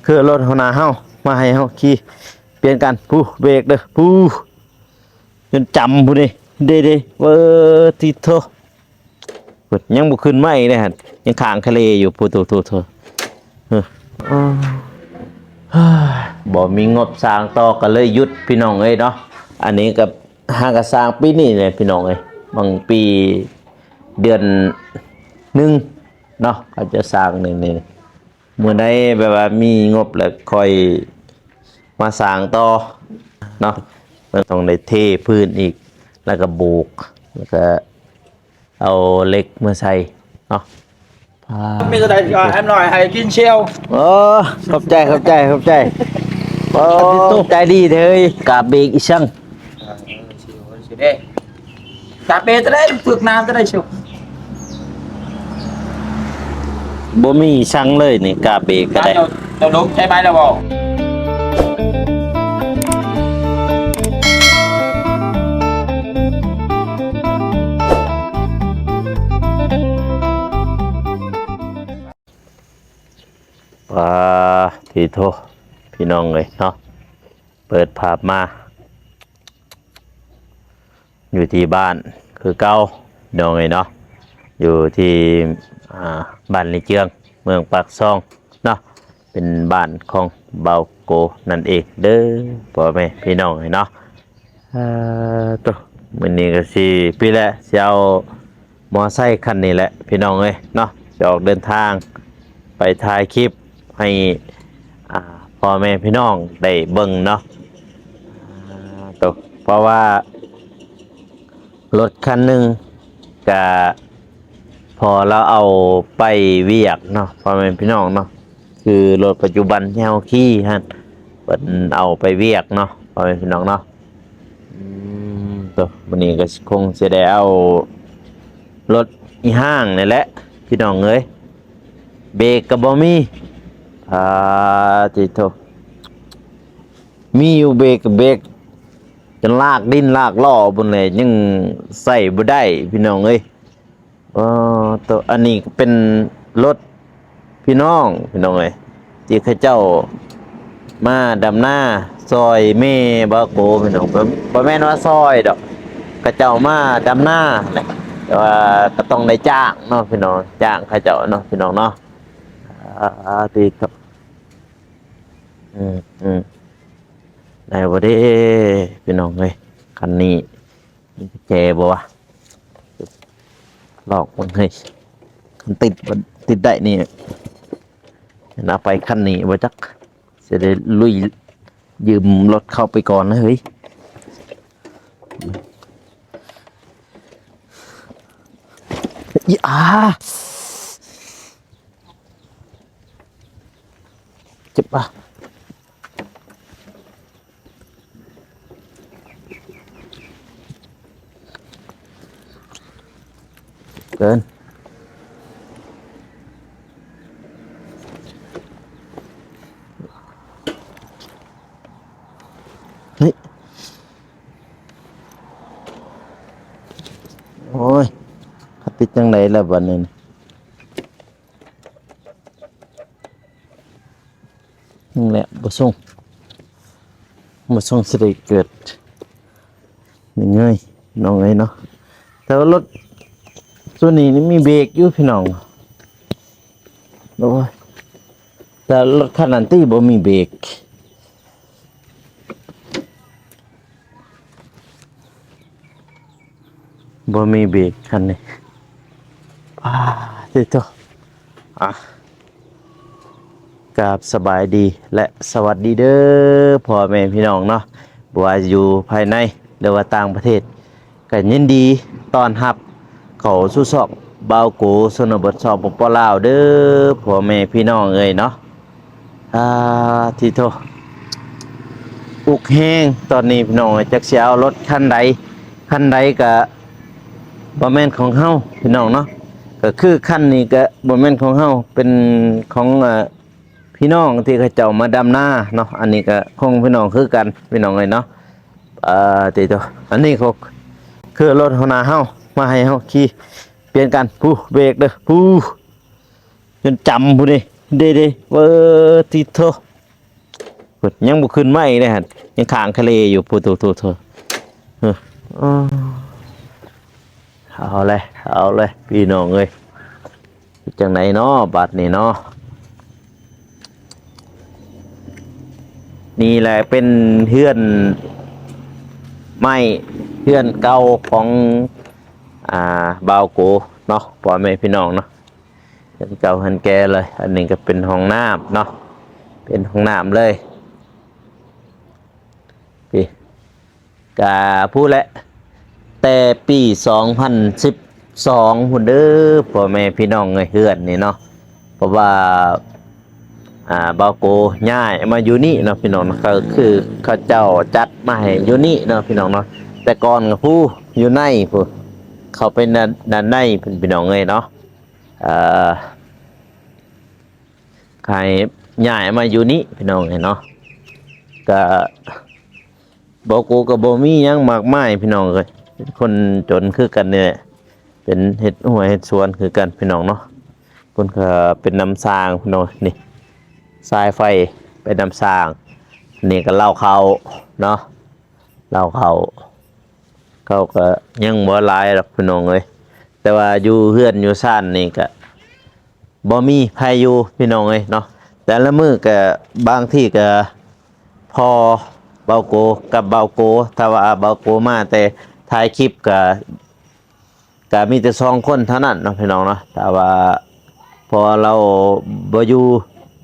คือรถหัวหน้าเฮามาให้เฮาขี่เปลี่ยนกันผู้เบรกเด้อผู้จนจำผู้นี่เด้ๆเว้อติโทเพิ่นยังบ่ขึ้นมาอีกเด้หั่นยังข้างทะเลอยู่ผู้โตๆเอออ้อเฮ้ยบ่มีงบสร้างต่อก็เลยหยุดพี่น้องเอ้ยเนาะอันนี้ก็หากะสร้างปีนี้แหละพี่น้องเอ้ยบางปีเดือนหนึ่งเนาะเขาจะสร้างนี่เมื่อใดแบบว่ามีงบแล้วค่อยมาสร้างต่อเนาะมันต้องได้เทพื้นอีกแล้วก็โบกแล้วก็เอาเหล็กมาใส่เนาะมีตัวใดem nói hãy kiên treo โอ้ขอบใจโอ้ใจดีเด้ยกาเบรกอีช่าง đây cà phê tới đây Việt Nam tới đây chịu บ่มีช่างเลยนี่กาเบรกก็ได้ đầu đúng trái bay là bò ว้าทีโทพี่น้องเลยเนาะเปิดภาพมาอยู่ที่บ้านคือเก่าน้องเลยเนาะอยู่ที่บ้านลิเจืองเมืองปากซองเนาะเป็นบ้านของเบาโกนั่นเองเด้อพ่อแม่พี่น้องเลยเนาะตัวมื้อนี้ก็สิพี่แหละสิเอามอไซค์คันนี้แหละพี่น้องเอ้ยเนาะจะออกเดินทางไปถ่ายคลิปให้พ่อแม่พี่น้องได้เบิ่งเนาะตัวเพราะว่ารถคันหนึ่งก็พอเราเอาไปเวียกเนาะพ่อแม่พี่น้องเนาะคือรถปัจจุบันที่เฮาขี่ฮะเปิดเอาไปเวียกเนาะพ่อแม่พี่น้องเนาะตัววันนี้ก็คงจะได้เอารถอีห้างนี่แหละพี่น้องเอ้ยเบรกก็บ่มีติโตมีอยู่เบรกกับเบรกจนลากดินลากล้อบนเลยยังใส่บ่ได้พี่น้องเอ้ยตัวอันนี้เป็นรถพี่น้องเอ้ยที่เขาเจ้ามาดำหน้าซอยแม่บาโกพี่น้องบ่แม่นว่าซอยดอกเขาเจ้ามาดำหน้าแหละแต่ว่าก็ต้องได้จ้างเนาะพี่น้องจ้างเขาเจ้าเนาะพี่น้องเนาะติโตได้บ่ได้พี่น้องเอ้ยคันนี้มีกุญแจบ่วะลอกมันให้คันติดได้นี่นะไปคันนี้บ่จักสิได้ลุยยืมรถเข้าไปก่อนนะเฮ้ยเจ็บป่ะเกินเฮ้ยโอ้ยติดจังไหนแล้วบัดนี้นี่แหละบ่ส่งสิได้เกิดนี่ไงน้องเอ้ยเนาะแต่ว่ารถส่วนนี้นี่มีเบรกอยู่พี่น้องโอ้ยแต่รถคันนั้นที่บ่มีเบรกคันนี้ติดต่อกราบสบายดีและสวัสดีเด้อพ่อแม่พี่น้องเนาะบ่ว่าอยู่ภายในหรือว่าต่างประเทศก็ยินดีต้อนรับเขาสู่ช่องบ่าวโกชนบทสปป.ลาวเด้อพ่อแม่พี่น้องเอ้ยเนาะที่โทอุกแห้งตอนนี้พี่น้องจักสิเอารถคันใดก็บ่แม่นของเฮาพี่น้องเนาะก็คือคันนี้ก็บ่แม่นของเฮาเป็นของพี่น้องที่เขาเจ้ามาดำหน้าเนาะอันนี้ก็คงพี่น้องคือกันพี่น้องเอ้ยเนาะติโตอันนี้ก็คือรถหัวหน้าเฮามาให้เฮาขี่เปลี่ยนกันผู้เบรกเด้อผู้จนจำผู้นี่เด้เว้อติโท พุ่นยังบ่ขึ้นมาอีกเลยหั่นยังข้างทะเลอยู่พุโตเอออ้อเอาเลยพี่น้องเอ้ยจังไหนเนาะบัดนี้เนาะนี่แหละเป็นเฮือนไม้เฮือนเก่าของบ่าวโกเนาะพ่อแม่พี่น้องเนาะเฮือนเก่าเฮือนแก่เลยอันนี้ก็เป็นห้องน้ำเนาะเป็นห้องน้ำเลยพี่กาพูดแหละแต่ปี2012พุ่นเด้อพ่อแม่พี่น้องเอ้ยเฮือนนี่เนาะเพราะว่าบาวโกย้ายมาอยู่นี่เนาะพี่น้องเนาะก็คือเขาเจ้าจัดมาให้อยู่นี่เนาะพี่น้องเนาะแต่ก่อนก็ผู้อยู่ในผู้เขาเป็นด้านในเป็นพี่น้องเลยเนาะใครย้ายมาอยู่นี่พี่น้องเนาะก็บาวโกกับบ่มีหยังมากมายพี่น้องเลยเป็นคนจนคือกันเนี่ยเป็นเฮ็ดหัวเฮ็ดสวนคือกันพี่น้องเนาะคนก็เป็นน้ำสร้างพี่น้องนี่สายไฟไปนำสร้างนี่ก็เล่าเขาเนาะเล่าเขาก็ยังบ่หลายหรอกพี่น้องเลยแต่ว่าอยู่เฮือนอยู่ซ่านนี่ก็บ่มีไผอยู่พี่น้องเลยเนาะแต่ละมื้อก็บางที่ก็พอเบาโกกับเบาโกถ้าว่าเบาโกมาแต่ถ่ายคลิปก็มีแต่2คนเท่านั้นเนาะพี่น้องเนาะแต่ว่าพอเราบ่อยู่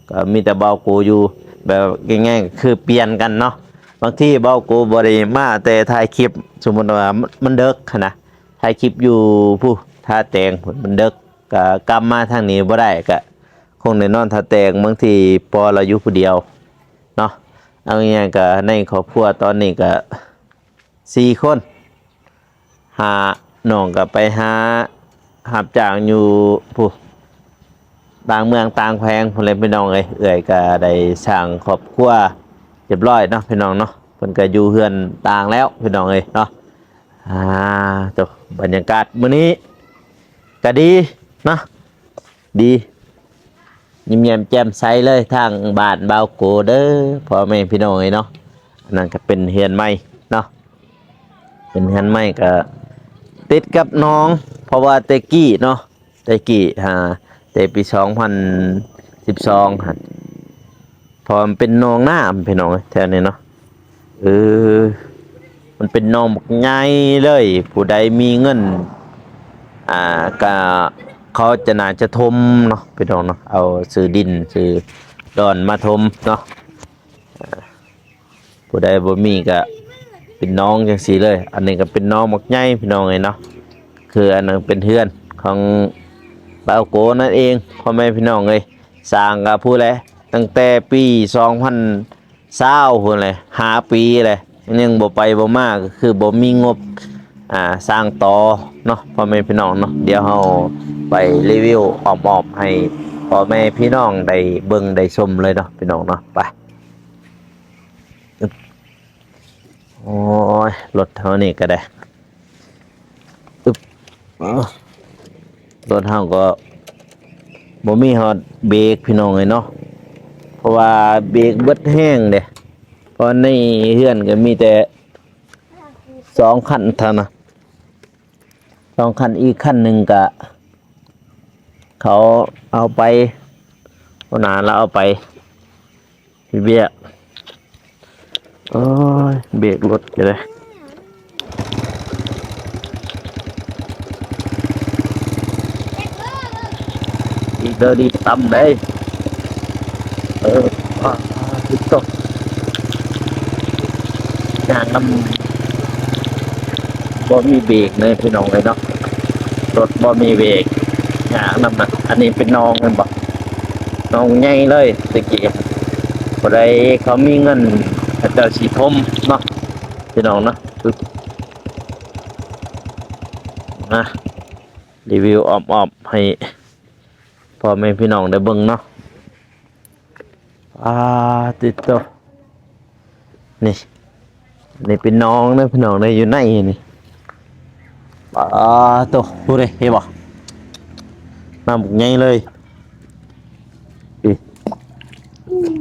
ก็มีแต่เบากูอยู่แบบง่ายๆคือเปลี่ยนกันเนาะบางที่เบากูบริมาแต่ถ่ายคลิปสมมติว่ามันเด็กนะถ่ายคลิปอยู่ผู้ท่าแตงมันเด็กก็กลับมาทางนี้บ่ได้ก็คงได้นอนท่าแตงบางทีพอเราอยู่ผู้เดียวเนาะเอาง่ายๆก็ในครอบครัวตอนนี้ก็4 คนหาน้องก็ไปหาหับจ้างอยู่ผู้ต่างเมืองต่างแพงพุ่นเลยพี่น้องเอ้ยก็ได้สร้างครอบครัวเรียบร้อยเนาะพี่น้องเนาะเพิ่นก็อยู่เฮือนต่างแล้วพี่น้องเอ้ยเนาะจบบรรยากาศมื้อนี้ก็ดีเนาะดียิ้มแย้มแจ่มใสเลยทางบ้านบ่าวโกเด้อพ่อแม่พี่น้องเอ้ยเนาะอันนั้นก็เป็นเฮือนใหม่เนาะเป็นเฮือนใหม่ก็ติดกับน้องเพราะว่าเตกี้เนาะเตกี้แต่ปี2012ฮะพอมันเป็นหนองน้ำพี่น้องแถวนี้เนาะมันเป็นหนองใหญ่เลยผู้ใดมีเงินก็เขาจะน่าจะทมเนาะพี่น้องเนาะเอาซื้อดินซื้อดอนมาทมเนาะผู้ใดบ่มีก็เป็นน้องจังซี่เลยอันนี้ก็เป็นน้องบักใหญ่พี่น้องเนาะคืออันนั้นเป็นเฮือนของบ่าวโกนั่นเองพ่อแม่พี่น้องเลยสร้างกับผู้เลยตั้งแต่ปี2020พุ่นเลย5 ปีเลยยังบ่ไปบ่มาก็คือบ่มีงบสร้างต่อเนาะพ่อแม่พี่น้องเนาะเดี๋ยวเฮาไปรีวิวออบๆให้พ่อแม่พี่น้องได้เบิ่งได้ชมเลยเนาะพี่น้องเนาะไปโอ้ยรถเท่านี้ก็ได้รถเฮาก็บ่มีฮอดเบรกพี่น้องเลยเนาะเพราะว่าเบรกเบิดแห้งเด้เพราะในเฮือนก็มีแต่2 คันเท่านั้น2 คันอีกคันหนึ่งก็เขาเอาไปคนหาแล้วเอาไปพี่เบี้ยโอ้ยเบรกรถก็ได้อีกเดินดีต่ำได้ติดตกอย่างน้ำบ่มีเบรกเลยพี่น้องเลยเนาะรถบ่มีเบรกอย่างน้ำอันนี้เป็นน้องเลยบอกน้องใหญ่เลยตะกี้คนใดเขามีเงินเขาจะสีทมเนาะพี่น้องเนาะนะรีวิวออบให้พ่อแม่พี่น้องได้เบิ่งเนาะติดตัวนี่เป็นน้องนะพี่น้องได้อยู่ในนี่ตัวพูดเลยเห็นบ่น้ำบุกใหญ่เลย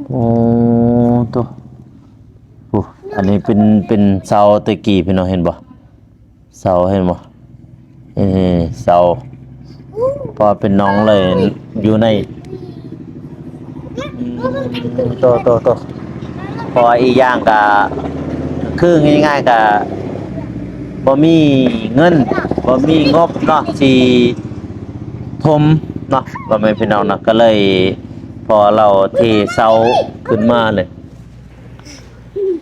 โอ้ตัว อันนี้เป็นเสาตะกี้พี่น้องเห็นบ่เสาเห็นบ่เสาพอเป็นน้องเลยอยู่ในโตพออีกอย่างก็คือง่ายๆก็บ่มีเงินบ่มีงบเนาะสิทมเนาะบ่แม่นพี่น้องเนาะก็เลยพอเราเทเสาขึ้นมาเลย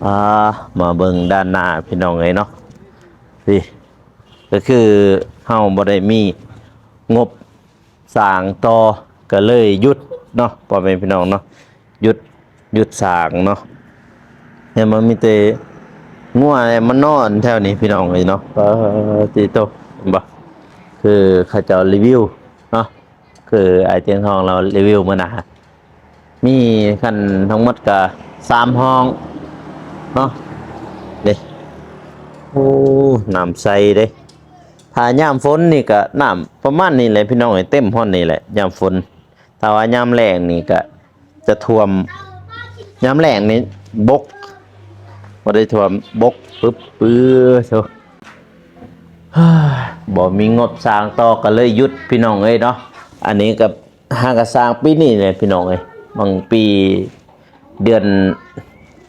อ่ามาเบิ่งด้านหน้าพี่น้องเอ้ยเนาะนี่ก็คือเฮาบ่ได้มีงบสร้างต่อก็เลยหยุดเนาะพ่อแม่พี่น้องเนาะหยุดสร้างเนาะเนี่ยมันมีแต่งัวเนี่ยมันนอนแถวนี้พี่น้องเอ้ยเนาะติโตเห็นบ่คือเขาเจ้ารีวิวเนาะคือไอ้เตียงทองเรารีวิวมื้อน่ะมีคันทั้งหมดก็3ห้องเนาะนี่โอ้น้ำใสเด้ถ้ายามฝนนี่ก็น้ำประมาณนี้แหละพี่น้องเอ้ยเต็มฮ้อนนี่แหละยามฝนถ้าว่ายามแล้งนี่ก็จะท่วมยามแล้งนี่บกบ่ได้ท่วมบกปึ๊บปื้อโซ บ่มีงบสร้างต่อก็เลยหยุดพี่น้องเอ้ยเนาะอันนี้กับหากสร้างปีนี้เลยพี่น้องเอ้ยบางปีเดือน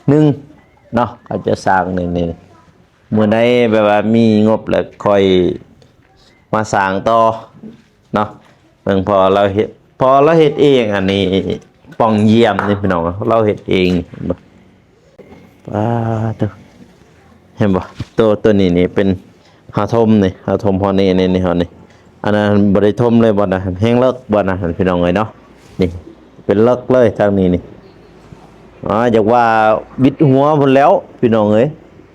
หนึ่งเนาะก็จะสร้างนี่มื้อใดแบบว่ามีงบแล้วค่อยมาสร้างต่อเนาะเบิ่งพอเราเฮ็ดเองอันนี้ป้องเยี่ยมนี่พี่น้องเราเฮ็ดเองบ่ป้าตัวเห็นบ่ตัวนี้นี่เป็นหาทมนี่หาทมพอนี่นี่ฮอนี่อันนั้นบ่ได้ทมเลยบ่นะแห้งเลิกบ่นะพี่น้องเอ้ยเนาะนี่เป็นเลิกเลยทางนี้นี่อยากว่าบิดหัวพุ่นแล้วพี่น้องเอ้ย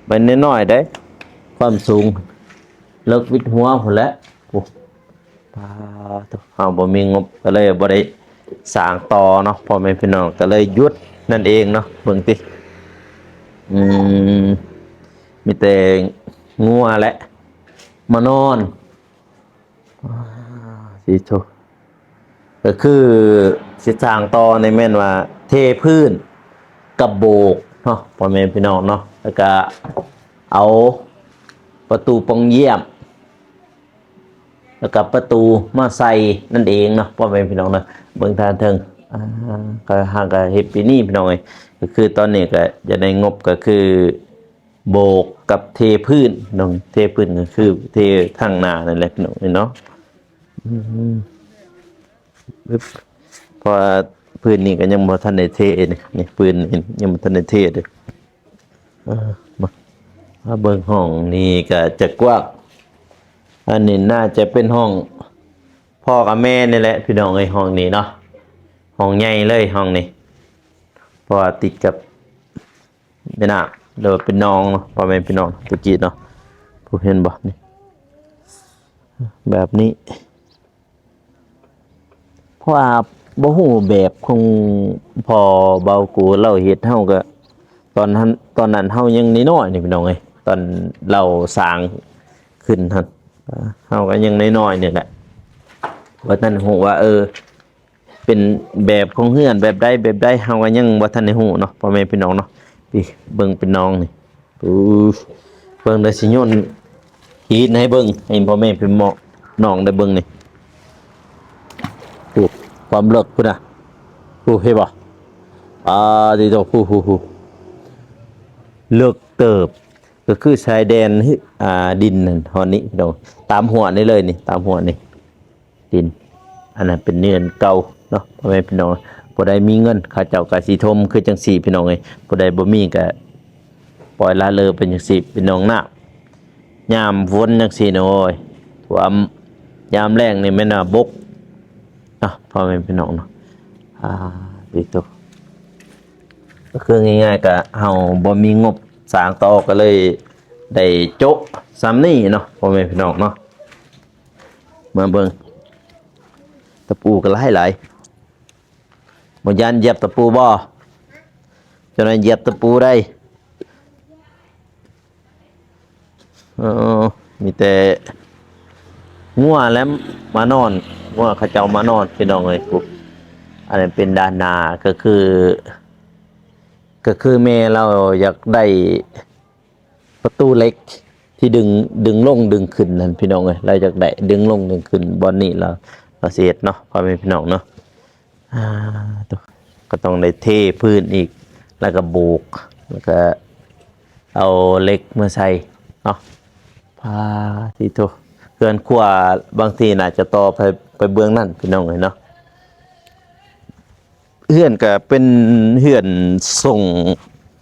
มันน้อยๆได้ความสูงเลิกบิดหัวพุ่นแล้วโอ้ปาตัวเฮาบ่มีงบก็เลยบ่ได้สร้างต่อเนาะพ่อแม่พี่น้องก็เลยหยุดนั่นเองเนาะเบิ่งติอืมมีแต่งัวแหละมานอนสิโถก็คือสิสร้างต่อในแม่นว่าเทพื้นกับโบกเนาะพ่อแม่พี่น้องเนาะแล้วก็เอาประตูปองเยี่ยมแล้วก็ประตูมาใส่นั่นเองเนาะพ่อแม่พี่น้องเนาะเบิ่งทางเทิงก็ห่างกับเฮ็ดปีนี้พี่น้องเอ้ยก็คือตอนนี้ก็จะได้งบก็คือโบกกับเทพื้นน้องเทพื้นก็คือเททางหน้านั่นแหละพี่น้องเนาะเพราะพื้นนี่ก็ยังบ่ทันได้เทนี่พื้นยังบ่ทันได้เทเด้มาเบิ่งห้องนี่ก็จะกว้างอันนี้น่าจะเป็นห้องพ่อกับแม่นี่แหละพี่น้องเอ้ยห้องนี้เนาะห้องใหญ่เลยห้องนี้เพราะว่าติดกับแม่น้ำเดี๋ยวเป็นน้องเนาะพ่อแม่พี่น้องตะกี้เนาะผู้เห็นบ่นี่แบบนี้เพราะว่าบ่ฮู้แบบของพอเบากูเล่าเฮ็ดเฮาก็ตอนนั้นเฮายังน้อยๆนี่พี่น้องเอ้ยตอนเราสร้างขึ้นหั่นเฮาก็ยังน้อยๆนี่แหละว่าท่านฮู้ว่าเป็นแบบของเฮือนแบบใดเฮาก็ยังบ่ทันได้ฮู้เนาะพ่อแม่พี่น้องเนาะพี่เบิ่งเป็นน้องนี่เบิ่งได้สิโยนหินให้เบิ่งให้พ่อแม่พี่น้องได้เบิ่งนี่ความเลิกพุ่นน่ะเห็นบ่ดีโตเลิกเติบก็คือชายแดนดินนั่นฮอดนี้พี่น้องตามหัวนี่เลยนี่ตามหัวนี่ดินอันนั้นเป็นเนือนเก่าเนาะพ่อแม่พี่น้องผู้ใดมีเงินเขาเจ้าก็สิทมคือจังซี่พี่น้องเอ้ยผู้ใดบ่มีก็ปล่อยละเลยเป็นจังซี่พี่น้องน้ายามฝนจังซี่โอ้ยความยามแล้งนี่แม่นบกพ่อแม่พี่น้องเนาะดีโตก็คือง่ายๆก็เฮาบ่มีงบสร้างต่อก็เลยได้โจ๊ะซ้ำนี่เนาะพ่อแม่พี่น้องเนาะมาเบิ่งตะปูก็หลายบ่ยันเหยียบตะปูบ่จนเหยียบตะปูได้มีแต่งัวแล้วมานอนงัวเขาเจ้ามานอนพี่น้องเอ้ยปุ๊บอันนั้นเป็นด้านหน้าก็คือ ก็คือแม่เราอยากได้ประตูเหล็กที่ดึงลงดึงขึ้นนั่นพี่น้องเอ้ยเราอยากได้ดึงลงดึงขึ้นบอนนี้เราเสียดเนาะพ่อแม่พี่น้องเนาะอ่าตัวก็ต้องได้เทพื้นอีกแล้วก็โบกแล้วก็เอาเหล็กมาใส่เนาะพาที่โตเพื่อนครัวบางทีน่าจะต่อไปเบื้องนั่นพี่น้องเอ้ยเนาะ เฮือนก็เป็นเฮือนทรง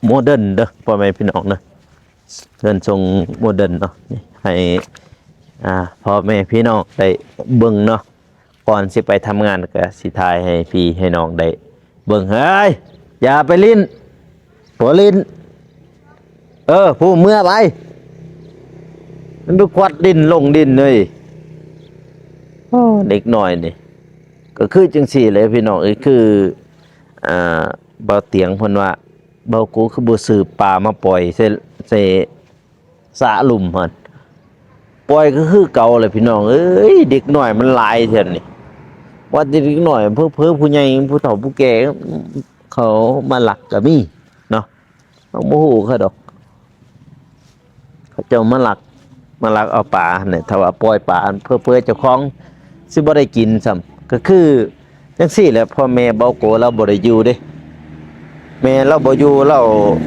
โมเดิร์นเด้อพ่อแม่พี่น้องเนาะเฮือนทรงโมเดิร์นเนาะนี่ให้พ่อแม่พี่น้องได้เบิ่งเนาะก่อนสิไปทำงานก็สิทายให้พี่ให้น้องได้เบิ่งเฮ้ยอย่าไปลิ้นหัวลิ้นผู้เมื่อไปมันไปควัดดินลงดินเลยเด็กหน่อยนี่ก็คือจังสี่เลยพี่น้องคือเบาเตียงเพิ่นว่าเบากูคือบ่ซื้อปลามาปล่อยใส่สระหลุมเพิ่นปล่อยก็คือเก่าเลยพี่น้องเอ้ยเด็กน้อยมันหลายเท่านี่ว่าเด็กน้อยเพิ่อผู้ใหญ่ผู้เฒ่าผู้แก่เขามาหลักก็มีเนาะเอาบ่ฮู้เขาดอกเขาเจ้ามาหลักเอาปลาเนี่ยถ้าว่าปล่อยปลาเพื่อเจ้าของสิบ่ได้กินซ้ำก็คือจังซี่แหละพ่อแม่เบาโกเราบ่ได้อยู่เด้แม่เราบ่อยู่เรา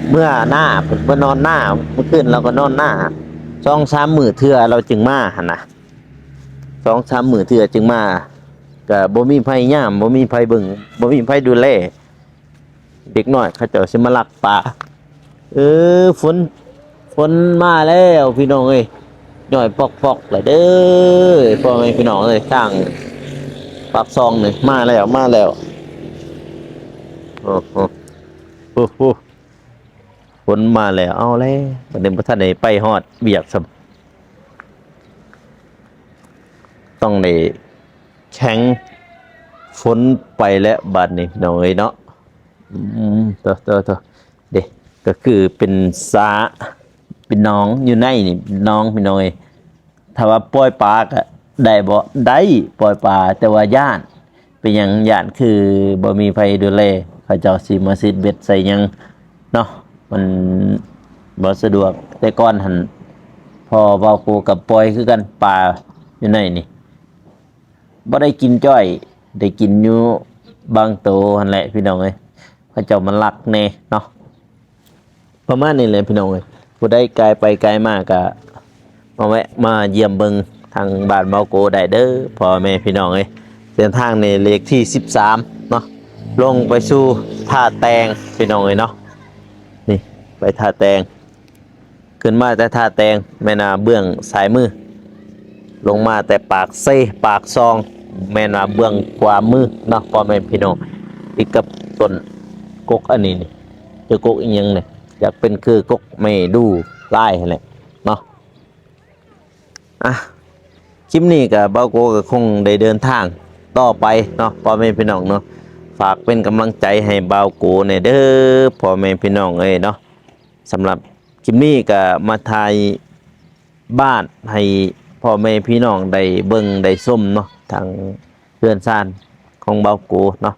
เมื่อหน้าเพิ่นนอนหน้าเมื่อคืนเราก็นอนหน้า2-3มื้อเทื่อเราจึงมาหั่นน่ะ2-3มื้อเทื่อจึงมาก็บ่มีไผยามบ่มีไผเบิ่งบ่มีไผดูแลเด็กน้อยเขาเจ้าสิมาลักปลาฝนมาแล้วพี่น้องเอ้ยหน่อยปอกๆเลยเด้อพ่อแม่พี่น้องเอ้ยทางปากซองนี่มาแล้วโอ้โหฝนมาแล้วเอาแล้วบัดนี้บ่ทันได้ไปฮอดเบียกซ้ำต้องได้แข็งฝนไปแล้วบัดนี้พี่น้องเอ้ยเนาะตัวเด้ก็คือเป็นสาเป็นหนองอยู่ในนี่หนองพี่น้องเอ้ยถ้าว่าปล่อยปลาก็ได้บ่ได้ปล่อยปลาแต่ว่าย่านเป็นหยังย่านคือบ่มีไผดูแลเขาเจ้าสิมาซิดเบ็ดใส่หยังเนาะมันบ่สะดวกแต่ก่อนหั่นพอเว้ากูกับปล่อยคือกันปลาอยู่ในนี่บ่ได้กินจ้อยได้กินอยู่บางโตหั่นแหละพี่น้องเอ้ยเขาเจ้ามันรักแน่เนาะประมาณนี้เลยพี่น้องเอ้ยผู้ใดไกลไปไกลมากก็มาแวะมาเยี่ยมเบิ่งทางบ้านเบาโกได้เด้อพ่อแม่พี่น้องเอ้ยเส้นทางในเลขที่13เนาะลงไปสู่ท่าแตงพี่น้องเอ้ยเนาะนี่ไปท่าแตงขึ้นมาแต่ท่าแตงแม่นาเบื้องซ้ายมือลงมาแต่ปากเซปากซองแม่นาเบื้องขวามือเนาะพ่อแม่พี่น้องติดกับต้นกกอันนี้นี่เจอกกอีกยังเนี่ยอยากเป็นคือกกไม่ดูไล่แหละเนาะคลิปนี้กับเบาโกก็คงได้เดินทางต่อไปเนาะพ่อแม่พี่น้องเนาะฝากเป็นกำลังใจให้เบาโกเนี่ยเด้อพ่อแม่พี่น้องเอ้ยเนาะสำหรับคลิปนี้ก็มาถ่ายบ้านให้พ่อแม่พี่น้องได้เบิ่งได้ส้มเนาะทางเฮือนซ่านของเบาโกเนาะ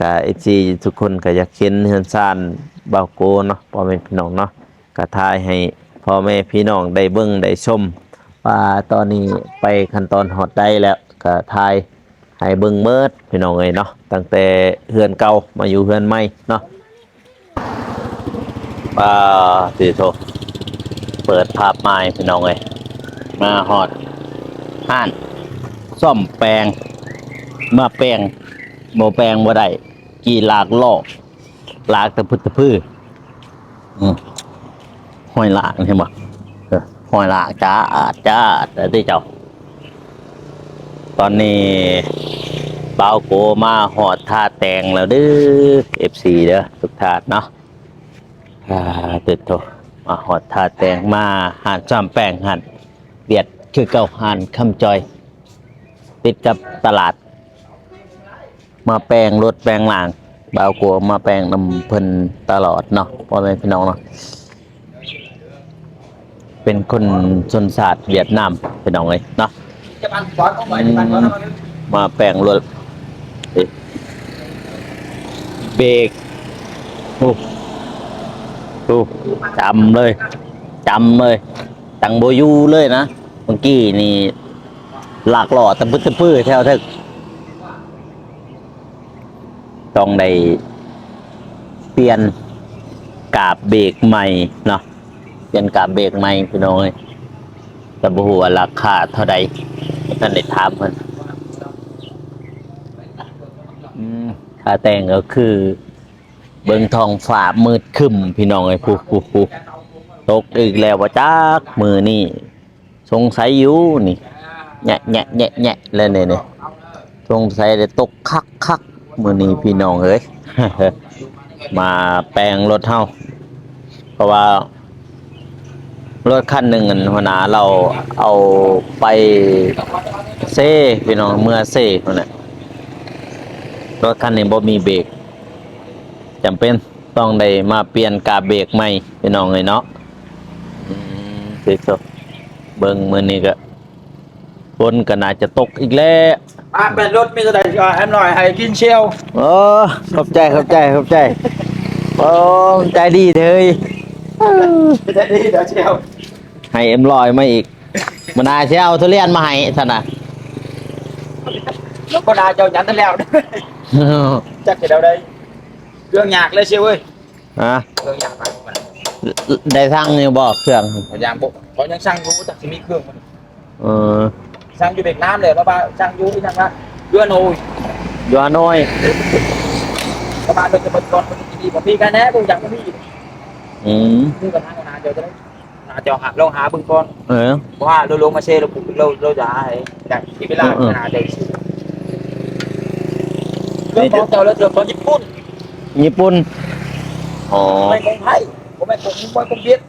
ก็FCทุกคนก็อยากเห็นเฮือนซ่านเบาโกเนาะพ่อแม่พี่น้องเนาะก็ถ่ายให้พ่อแม่พี่น้องได้เบิ่งได้ชมว่าตอนนี้ไปขั้นตอนฮอดได้แล้วก็ถ่ายให้เบิ่งเมิดพี่น้องเอ้ยเนาะตั้งแต่เฮือนเก่ามาอยู่เฮือนใหม่เนาะสิโทเปิดภาพใหม่พี่น้องเอ้ยมาฮอดห้านซ่อมแปลงมาแปลงบ่แปลงบ่ได้กี่ลากลอกลากตะพื้ห้อยลากใช่บ่ห้อยลากจ้าแต่ที่เจ้าตอนนี้เบาโกมาหอดท่าแตงแล้วเด้อ FC เด้อทุกท่านเนาะติดโตมาหอดท่าแตงมาหาดซ่อมแป้งหันเบียดคือเก่าหานคำจอยติดกับตลาดมาแปลงรถแปลงหลางเบาโกมาแปลงนำเพิ่นตลอดเนาะพ่อแม่พี่น้องเนาะเป็นคนชนชาติเวียดนามพี่น้องเลยเนาะมาแปลงรถเบรกโอ้ ดูจำเลยจำเลยตังโบอยูเลยนะเมื่อกี้นี่หลากหล่อตะบึดตะปื้อแถวทึกต้องได้เปลี่ยนกาบเบรกใหม่เนาะเปลี่ยนกาบเบรกใหม่พี่น้องเอ้ยแต่บ่ฮู้ว่าราคาเท่าใดท่านได้ถามเพิ่นค่าแต่งก็คือ เบิ่งท้องฟ้ามืดครึ้มพี่น้องเอ้ยผู้ตกอีกแล้วว่าจักมือนี่สงสัยอยู่นี่แnhẹเลยนี่สงสัยได้ตกคักมือนี้พี่น้องเอ้ย มาแปลงรถเฮาเพราะว่ารถคันหนึ่งหัวหน้าเราเอาไปเซ่พี่น้องเมื่อเซ่คนน่ะรถคันนี้บ่มีเบรกจำเป็นต้องได้มาเปลี่ยนกาบเบรกใหม่พี่น้องเลยเนาะสิครับเบิ่งมื้อนี้ก็ฝนก็น่าจะตกอีกแล้วเป็นรถมีกระดาษแอมหน่อยให้กินเชียวโอ้ขอบใจโอ้ใจดีเถยใจดีเดี๋ยวเชียวให้เอ็มลอยมาอีกมันอาจจะเอาทุเรียนมาให้ท่านน่ะ แล้วก็ได้เจ้าหยันนั่นแล้วจักเดี๋ยวได้เรื่องหยากเลยเชียวเว้ยเรื่องหยากไปมันได้สั่งอยู่บอกเครื่องพยายามบอกเขายังสั่งรู้แต่จะมีเครื่องมันอสั่งอยู่เบรกน้ำเลยบ้าสั่งอยู่ที่นั่นว่าเรือโนยยัวน้อยบ้าโดยจะเป็นก่อนมันดีกว่าพี่กันแน่บุญยังไม่พี่นี่กันทางนาเจอจะได้นาเจาหาเราหาบึงก่อนเพราะว่าเราลงมาเช่เราปลุกเราจะหาจากที่เวลานาเจอเรื่องของเจ้าแล้วเรื่องของญี่ปุ่นไม่คงไทยผมไม่คงเวียด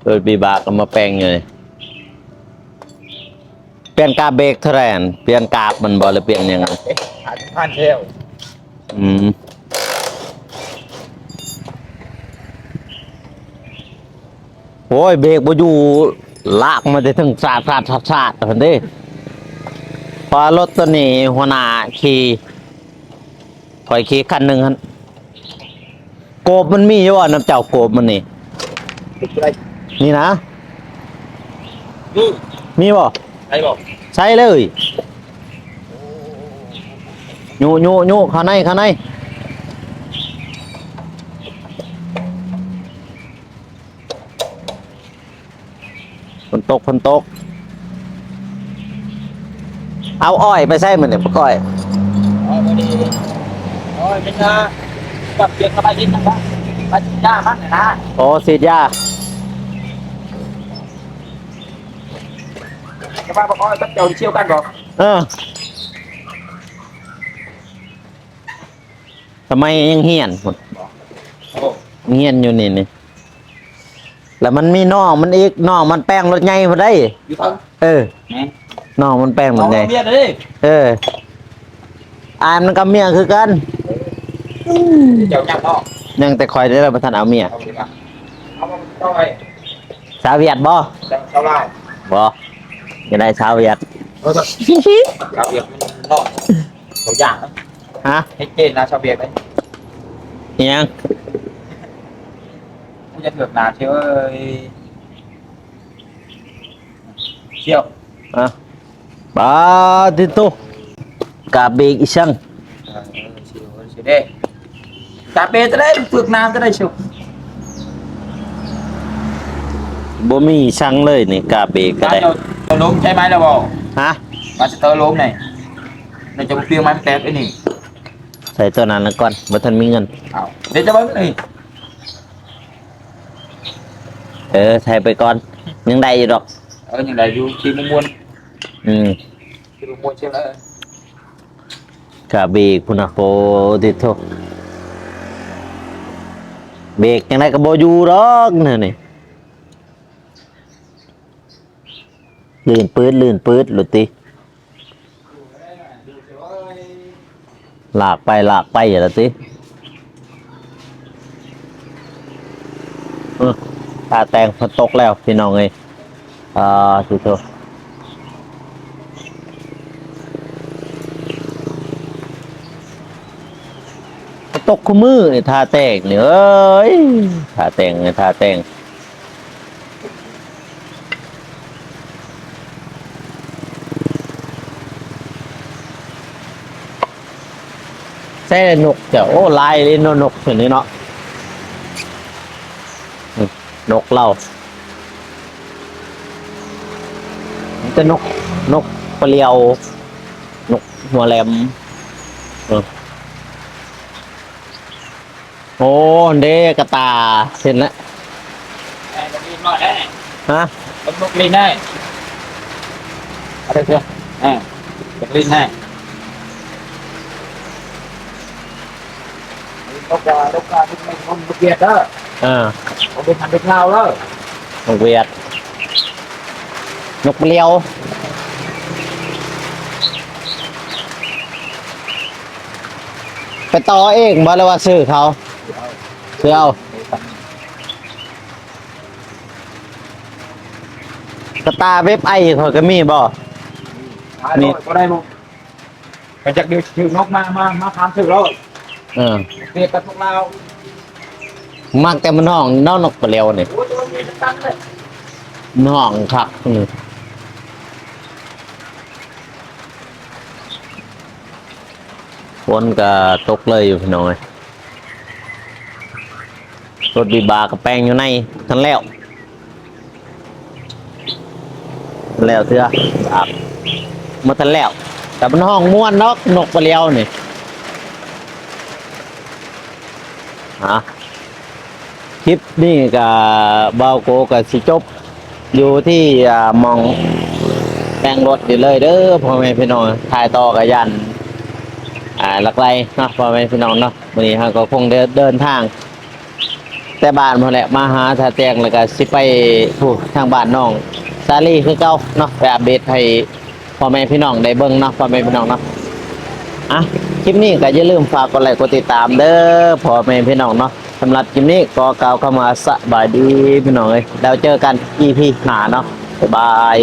โดยบีบากก็มาแปลงเลยเปลี่ยนกาเบรกเท่าไหร่เปลี่ยนกาบมันบอลหรือเปลี่ยนยังไงผ่านเที่ยวโอ้ยเบรกบ่อยู่ลากมาได้ถึงสาดทันทีพอรถตัวนี้หัวหน้าขี่ถอยขี่คันหนึ่งโกบมันมีอยู่ว่าน้ำเจ้าโกบมันนี่นะมีบ่ใช่เลยยูข้างในฝนตกเอาอ้อยไปใส่เหมือนเนี่ยปะก้อยพอดีเป็นกับเบียร์สบายดีนะมันยากมากเลยนะโอ้สีดยาจะว่าบอกว่าเจ้าเชี่ยวกันบอกทำไมยังเหียนหมดเหียนอยู่นี่แล้วมันมีน่องมันอีกน่องมันแป้งรถไงพอได้น่องมันแป้งรถไงอ่านมันกับเมียคือกันเจ้ายังพ่อยังแต่คอยได้รับประทานเอาเมียสาวเวียดบ่สาวลาวบ่ยังได้สาวเวียดสาวเวียดนอกตัวอย่างให้เกณฑ์นะชาวเวียดเลยยังกูจะเถือกนาเชียวเชี่ยวบ้าดิโตกาเบกอีช่างเชียวได้กาเบจะได้เถือกนาจะได้เชียวบ่มีช่างเลยนี่กาเบกก็ได้เราล้มใช่ไหมเราบอกมาสเตอร์ล้มนี่เราจะเปลี่ยนมันแตกไอ้นี่ใส่ตัวนั้นแล้วก่อนบ่ทันมีเงินเดี๋ยวจะไปเลยใส่ไปก่อนยังได้อยู่ดอกยังได้อยู่ที่มุมมวนที่มุมมวนใช่ไหมกาเบกพุ่นนะโหดิโตเบรกยังไงก็บ่อยู่ดอกนี่ลื่นปื๊ดหลุดติหลากไปอย่าละติตาแตงฝนตกแล้วพี่น้องเอ้ยสิโต ตกคู่มือนี่ท่าแต่งนี่เอ้ยท่าแต่งท่าแต่งแซ่นกจะโอ้ลายเลยนกตัวนี้เนาะนกเรามันจะนกเปลียวนกหัวแหลมโอ้เด้กระตาเห็นแล้ว จะมีน้อยได้ ฮะ ต้องลุกลิ้นได้อะไรเถอะลุกลิ้นให้ลูกกาที่ไม่ต้องลุกเกียดเด้อ ผมเป็นพันธุ์เป็นเราแล้ว นกเวียดนกเปลียวไปต่อเองบ่เลยว่าซื้อเขาซื้อเอากระตาเว็บไอเขาก็มีบ่ นี่ก็ได้มั้งไปจากเดือดถือนกมาทานถือแล้วเรียกกับพวกเรา มักแต่มันห้องนอกนกเปลียวนี่ โอ้ยตัวนี้ตั้งเลย มันห้องคักนี่ฝนก็ตกเลยอยู่พี่น้อยรถบีบากับแป้งอยู่ในทันแล้วเถอะครับมาทันแล้วแต่มันห้องม่วนนกเปลียวนี่คลิปนี่กับเบาโกกับสิจบอยู่ที่มองแปลงรถอยู่เลยเด้อพ่อแม่พี่น้องถ่ายต่อกับยันหลักไรเนาะพ่อแม่พี่น้องเนาะวันนี้เราก็คงเดินทางแต่บ้านพอแหละมาหาท่าแตงแล้วก็สิไปผู้ทางบ้านน้องซาลีคือเก่าเนาะไปอัปเดตให้พ่อแม่พี่น้องได้เบิ่งเนาะพ่อแม่พี่น้องเนาะคลิปนี้ก็อย่าลืมฝากกดไลค์กดติดตามเด้อพ่อแม่พี่น้องเนาะสำหรับคลิปนี้ก็กล่าวคำว่าสบายดีพี่น้องเอ้ยเราเจอกัน EP หน้าเนาะบ๊ายบาย